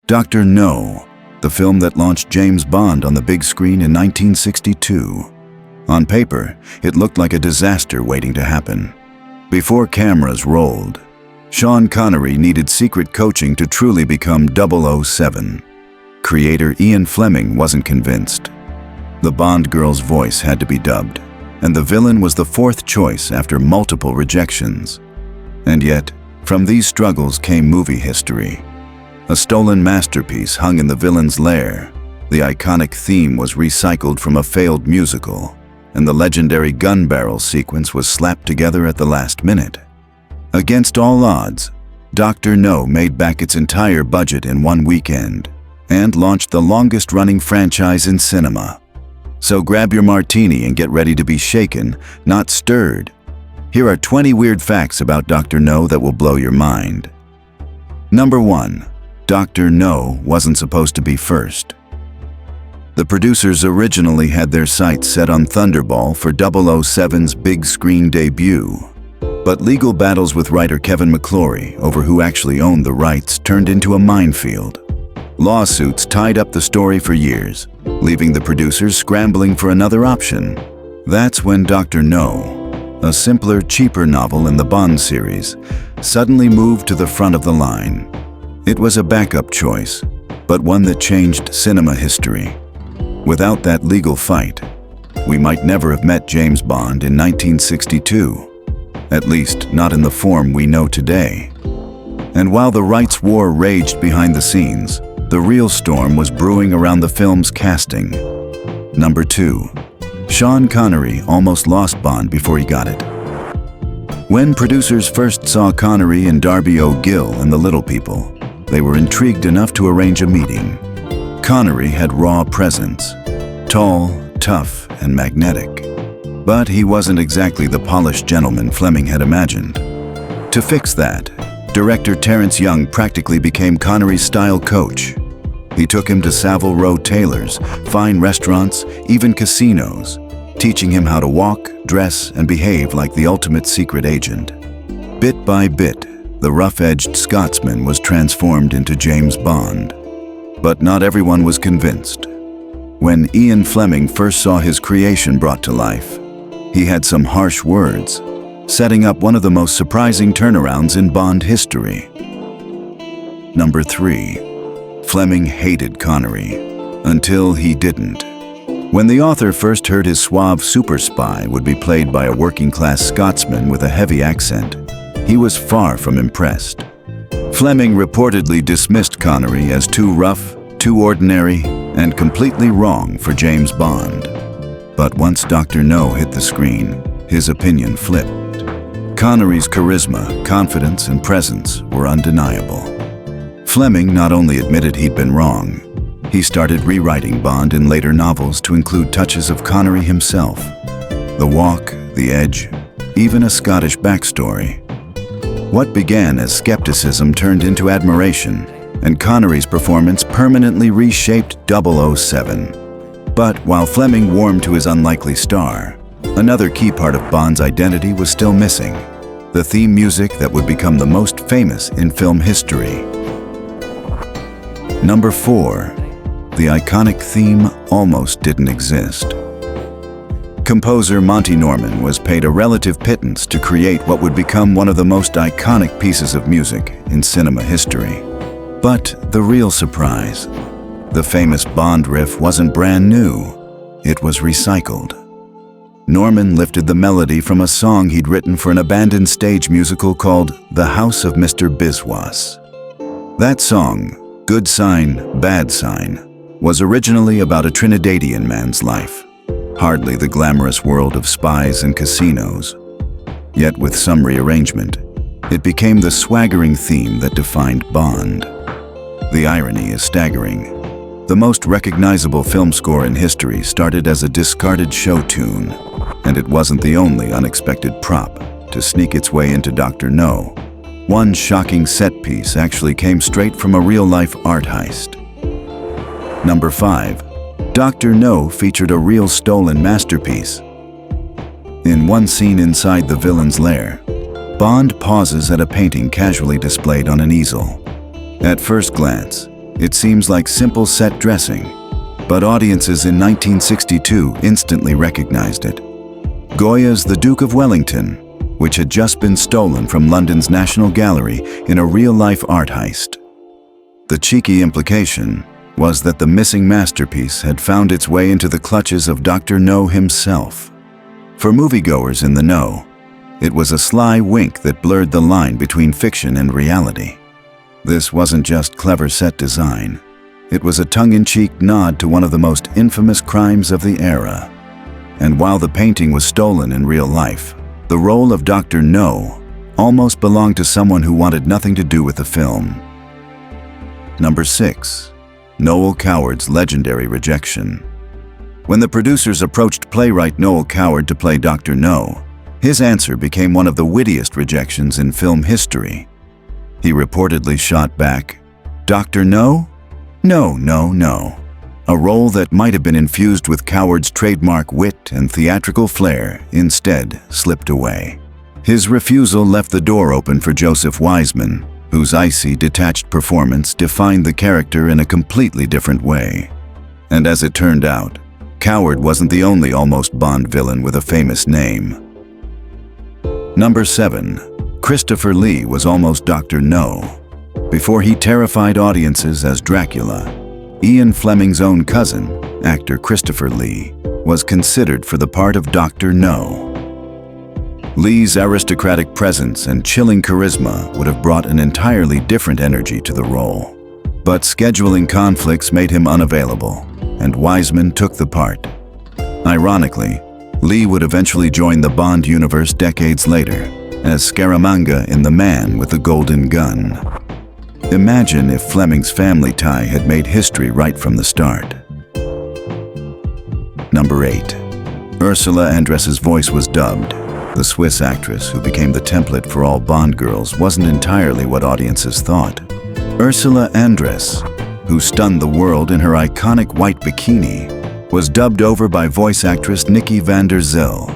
Dr. No, the film that launched James Bond on the big screen in 1962. On paper, it looked like a disaster waiting to happen. Before cameras rolled, Sean Connery needed secret coaching to truly become 007. Creator Ian Fleming wasn't convinced. The Bond girl's voice had to be dubbed, and the villain was the fourth choice after multiple rejections. And yet, from these struggles came movie history. A stolen masterpiece hung in the villain's lair. The iconic theme was recycled from a failed musical, and the legendary gun barrel sequence was slapped together at the last minute. Against all odds, Dr. No made back its entire budget in one weekend and launched the longest-running franchise in cinema. So grab your martini and get ready to be shaken, not stirred. Here are 20 weird facts about Dr. No that will blow your mind. Number 1. Dr. No wasn't supposed to be first. The producers originally had their sights set on Thunderball for 007's big screen debut. But legal battles with writer Kevin McClory over who actually owned the rights turned into a minefield. Lawsuits tied up the story for years, leaving the producers scrambling for another option. That's when Dr. No, a simpler, cheaper novel in the Bond series, suddenly moved to the front of the line. It was a backup choice, but one that changed cinema history. Without that legal fight, we might never have met James Bond in 1962. At least, not in the form we know today. And while the rights war raged behind the scenes, the real storm was brewing around the film's casting. Number 2. Sean Connery almost lost Bond before he got it. When producers first saw Connery and Darby O'Gill in The Little People, they were intrigued enough to arrange a meeting. Connery had raw presence, tall, tough, and magnetic. But he wasn't exactly the polished gentleman Fleming had imagined. To fix that, director Terence Young practically became Connery's style coach. He took him to Savile Row tailors, fine restaurants, even casinos, teaching him how to walk, dress, and behave like the ultimate secret agent. Bit by bit, the rough-edged Scotsman was transformed into James Bond. But not everyone was convinced. When Ian Fleming first saw his creation brought to life, he had some harsh words, setting up one of the most surprising turnarounds in Bond history. Number 3. Fleming hated Connery, until he didn't. When the author first heard his suave super spy would be played by a working-class Scotsman with a heavy accent, he was far from impressed. Fleming reportedly dismissed Connery as too rough, too ordinary, and completely wrong for James Bond. But once Dr. No hit the screen, his opinion flipped. Connery's charisma, confidence, and presence were undeniable. Fleming not only admitted he'd been wrong, he started rewriting Bond in later novels to include touches of Connery himself. The walk, the edge, even a Scottish backstory. What began as skepticism turned into admiration, and Connery's performance permanently reshaped 007. But while Fleming warmed to his unlikely star, another key part of Bond's identity was still missing: the theme music that would become the most famous in film history. Number 4. The iconic theme almost didn't exist. Composer Monty Norman was paid a relative pittance to create what would become one of the most iconic pieces of music in cinema history. But the real surprise, the famous Bond riff wasn't brand new, it was recycled. Norman lifted the melody from a song he'd written for an abandoned stage musical called The House of Mr. Biswas. That song, Good Sign, Bad Sign, was originally about a Trinidadian man's life, hardly the glamorous world of spies and casinos. Yet with some rearrangement, it became the swaggering theme that defined Bond. The irony is staggering. The most recognizable film score in history started as a discarded show tune, and it wasn't the only unexpected prop to sneak its way into Dr. No. One shocking set piece actually came straight from a real-life art heist. Number 5. Dr. No featured a real stolen masterpiece. In one scene inside the villain's lair, Bond pauses at a painting casually displayed on an easel. At first glance, It seems like simple set dressing, but audiences in 1962 instantly recognized it. Goya's The Duke of Wellington, which had just been stolen from London's National Gallery in a real-life art heist. The cheeky implication was that the missing masterpiece had found its way into the clutches of Dr. No himself. For moviegoers in the know, it was a sly wink that blurred the line between fiction and reality. This wasn't just clever set design. It was a tongue-in-cheek nod to one of the most infamous crimes of the era. And while the painting was stolen in real life, the role of Dr. No almost belonged to someone who wanted nothing to do with the film. Number 6. Noel Coward's legendary rejection. When the producers approached playwright Noel Coward to play Dr. No, his answer became one of the wittiest rejections in film history. He reportedly shot back, "Dr. No? No, no, no." A role that might have been infused with Coward's trademark wit and theatrical flair instead slipped away. His refusal left the door open for Joseph Wiseman, whose icy, detached performance defined the character in a completely different way. And as it turned out, Coward wasn't the only almost Bond villain with a famous name. Number 7. Christopher Lee was almost Dr. No. Before he terrified audiences as Dracula, Ian Fleming's own cousin, actor Christopher Lee, was considered for the part of Dr. No. Lee's aristocratic presence and chilling charisma would have brought an entirely different energy to the role. But scheduling conflicts made him unavailable, and Wiseman took the part. Ironically, Lee would eventually join the Bond universe decades later, as Scaramanga in The Man with the Golden Gun. Imagine if Fleming's family tie had made history right from the start. Number 8. Ursula Andress's voice was dubbed. The Swiss actress who became the template for all Bond girls wasn't entirely what audiences thought. Ursula Andress, who stunned the world in her iconic white bikini, was dubbed over by voice actress Nikki van der Zyl.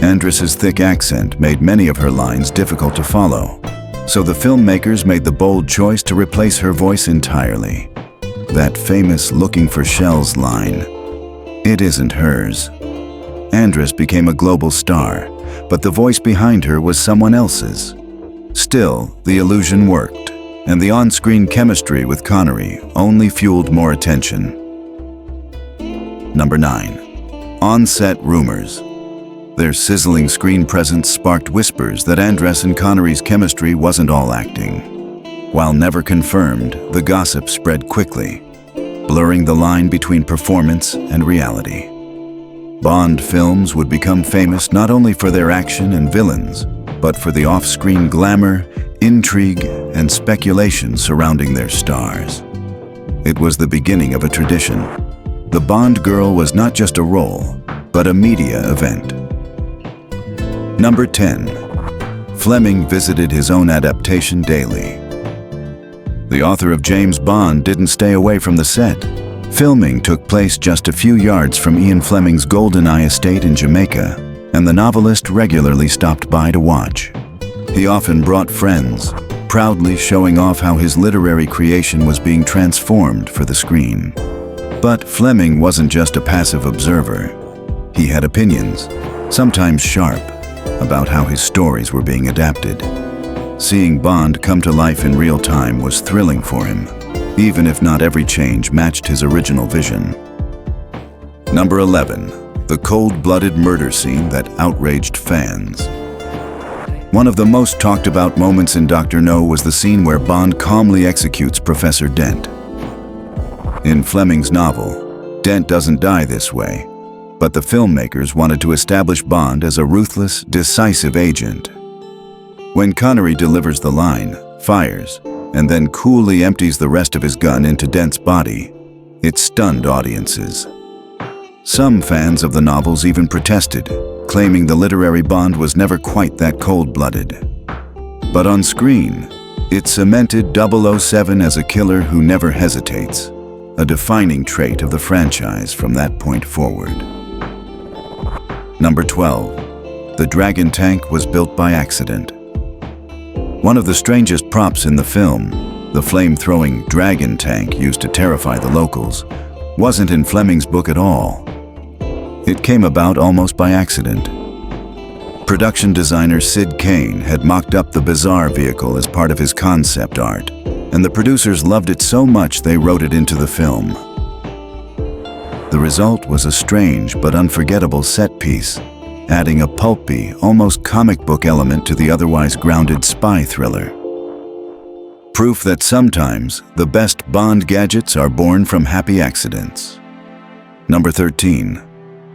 Andress's thick accent made many of her lines difficult to follow, so the filmmakers made the bold choice to replace her voice entirely. That famous "looking for shells" line, it isn't hers. Andress became a global star, but the voice behind her was someone else's. Still, the illusion worked, and the on-screen chemistry with Connery only fueled more attention. Number 9. On-set rumors. Their sizzling screen presence sparked whispers that Andress and Connery's chemistry wasn't all acting. While never confirmed, the gossip spread quickly, blurring the line between performance and reality. Bond films would become famous not only for their action and villains, but for the off-screen glamour, intrigue, and speculation surrounding their stars. It was the beginning of a tradition. The Bond girl was not just a role, but a media event. Number 10. Fleming visited his own adaptation daily. The author of James Bond didn't stay away from the set. Filming took place just a few yards from Ian Fleming's GoldenEye estate in Jamaica, and the novelist regularly stopped by to watch. He often brought friends, proudly showing off how his literary creation was being transformed for the screen. But Fleming wasn't just a passive observer. He had opinions, sometimes sharp, about how his stories were being adapted. Seeing Bond come to life in real time was thrilling for him, even if not every change matched his original vision. Number 11. The cold-blooded murder scene that outraged fans. One of the most talked about moments in Dr. No was the scene where Bond calmly executes Professor Dent. In Fleming's novel, Dent doesn't die this way, but the filmmakers wanted to establish Bond as a ruthless, decisive agent. When Connery delivers the line, fires, and then coolly empties the rest of his gun into Dent's body, it stunned audiences. Some fans of the novels even protested, claiming the literary Bond was never quite that cold-blooded. But on screen, it cemented 007 as a killer who never hesitates, a defining trait of the franchise from that point forward. Number 12. The Dragon tank was built by accident. One of the strangest props in the film The flame-throwing dragon tank used to terrify the locals wasn't in Fleming's book at all. It came about almost by accident. Production designer Sid Kane had mocked up the bizarre vehicle as part of his concept art, and the producers loved it so much they wrote it into the film. The result was a strange but unforgettable set piece, adding a pulpy, almost comic book element to the otherwise grounded spy thriller. Proof that sometimes the best Bond gadgets are born from happy accidents. Number 13.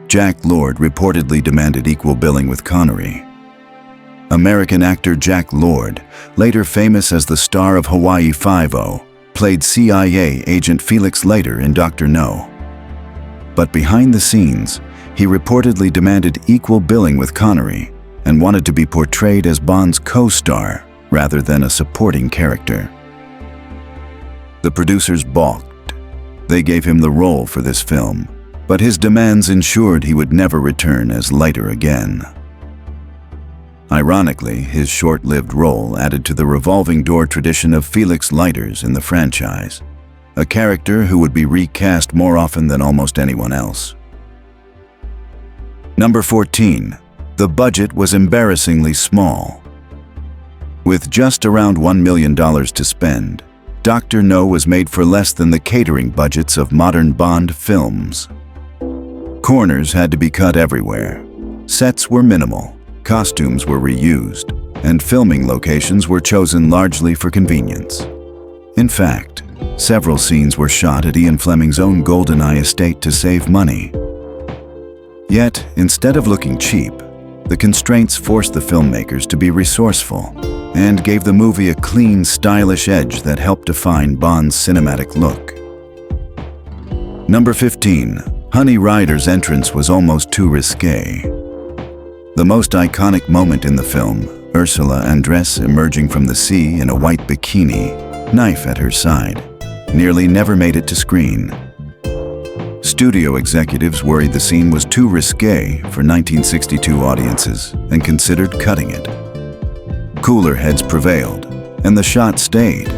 Jack Lord reportedly demanded equal billing with Connery. American actor Jack Lord, later famous as the star of Hawaii Five-0, played CIA agent Felix Leiter in Dr. No. But behind the scenes, he reportedly demanded equal billing with Connery and wanted to be portrayed as Bond's co-star rather than a supporting character. The producers balked. They gave him the role for this film, but his demands ensured he would never return as Leiter again. Ironically, his short-lived role added to the revolving door tradition of Felix Leiters in the franchise, a character who would be recast more often than almost anyone else. Number 14. The budget was embarrassingly small. With just around $1 million to spend, Dr. No was made for less than the catering budgets of modern Bond films. Corners had to be cut everywhere. Sets were minimal, costumes were reused, and filming locations were chosen largely for convenience. In fact, several scenes were shot at Ian Fleming's own GoldenEye estate to save money. Yet, instead of looking cheap, the constraints forced the filmmakers to be resourceful and gave the movie a clean, stylish edge that helped define Bond's cinematic look. Number 15. Honey Rider's entrance was almost too risque. The most iconic moment in the film, Ursula Andress emerging from the sea in a white bikini, knife at her side, nearly never made it to screen. Studio executives worried the scene was too risque for 1962 audiences and considered cutting it. Cooler heads prevailed, and the shot stayed.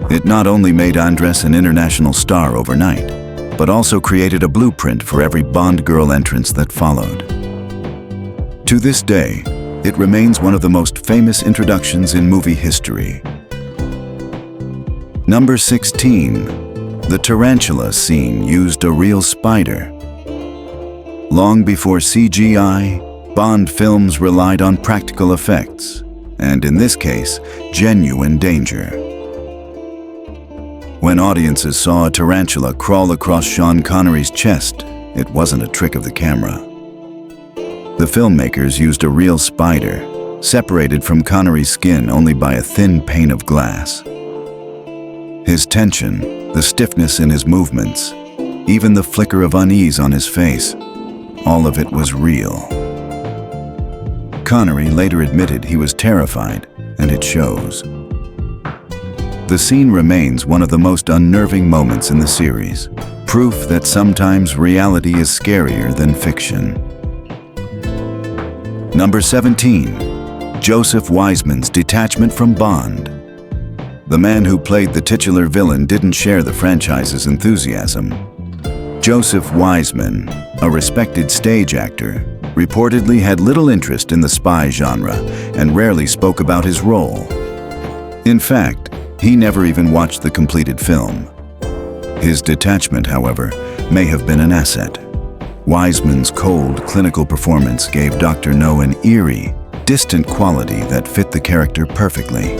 It not only made Andress an international star overnight, but also created a blueprint for every Bond girl entrance that followed. To this day, it remains one of the most famous introductions in movie history. Number 16. The tarantula scene used a real spider. Long before CGI, Bond films relied on practical effects, and in this case, genuine danger. When audiences saw a tarantula crawl across Sean Connery's chest, it wasn't a trick of the camera. The filmmakers used a real spider, separated from Connery's skin only by a thin pane of glass. His tension, the stiffness in his movements, even the flicker of unease on his face, all of it was real. Connery later admitted he was terrified, and it shows. The scene remains one of the most unnerving moments in the series, proof that sometimes reality is scarier than fiction. Number 17. Joseph Wiseman's detachment from Bond. The man who played the titular villain didn't share the franchise's enthusiasm. Joseph Wiseman, a respected stage actor, reportedly had little interest in the spy genre and rarely spoke about his role. In fact, he never even watched the completed film. His detachment, however, may have been an asset. Wiseman's cold, clinical performance gave Dr. No an eerie, distant quality that fit the character perfectly.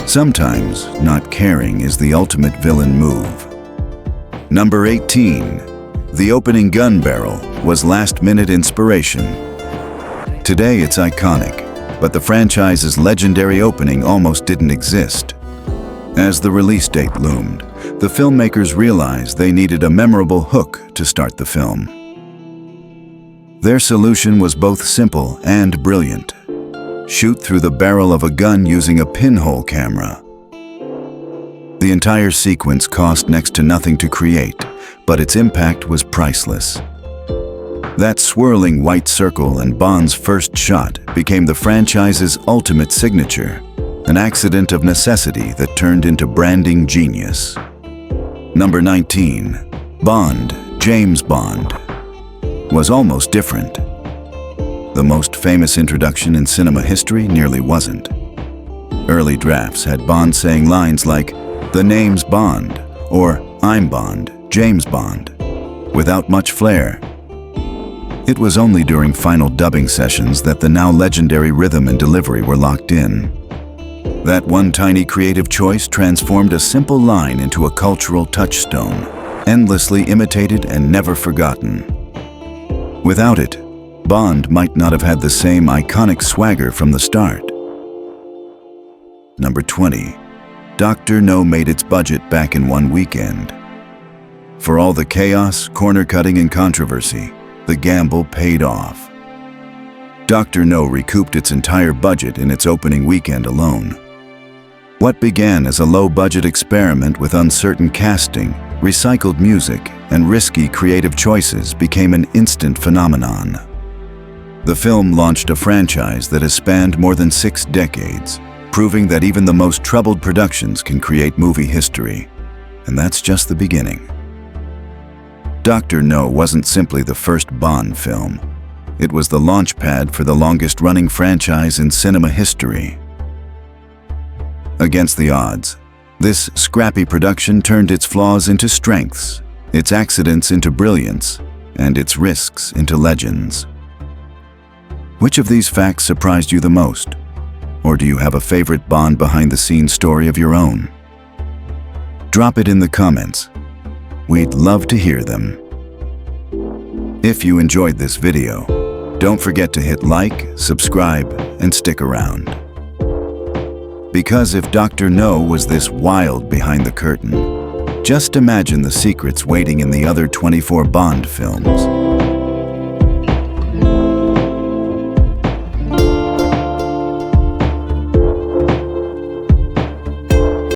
Sometimes, not caring is the ultimate villain move. Number 18. The opening gun barrel was last-minute inspiration. Today it's iconic, but the franchise's legendary opening almost didn't exist. As the release date loomed, the filmmakers realized they needed a memorable hook to start the film. Their solution was both simple and brilliant. Shoot through the barrel of a gun using a pinhole camera. The entire sequence cost next to nothing to create, but its impact was priceless. That swirling white circle and Bond's first shot became the franchise's ultimate signature, an accident of necessity that turned into branding genius. Number 19. Bond, James Bond, was almost different. The most famous introduction in cinema history nearly wasn't. Early drafts had Bond saying lines like, "The name's Bond," or "I'm Bond, James Bond," without much flair. It was only during final dubbing sessions that the now legendary rhythm and delivery were locked in. That one tiny creative choice transformed a simple line into a cultural touchstone, endlessly imitated and never forgotten. Without it, Bond might not have had the same iconic swagger from the start. Number 20. Dr. No made its budget back in one weekend. For all the chaos, corner-cutting, and controversy, the gamble paid off. Dr. No recouped its entire budget in its opening weekend alone. What began as a low-budget experiment with uncertain casting, recycled music, and risky creative choices became an instant phenomenon. The film launched a franchise that has spanned more than 6 decades, proving that even the most troubled productions can create movie history. And that's just the beginning. Dr. No wasn't simply the first Bond film. It was the launchpad for the longest-running franchise in cinema history. Against the odds, this scrappy production turned its flaws into strengths, its accidents into brilliance, and its risks into legends. Which of these facts surprised you the most? Or do you have a favorite Bond behind-the-scenes story of your own? Drop it in the comments. We'd love to hear them. If you enjoyed this video, don't forget to hit like, subscribe, and stick around. Because if Dr. No was this wild behind the curtain, just imagine the secrets waiting in the other 24 Bond films.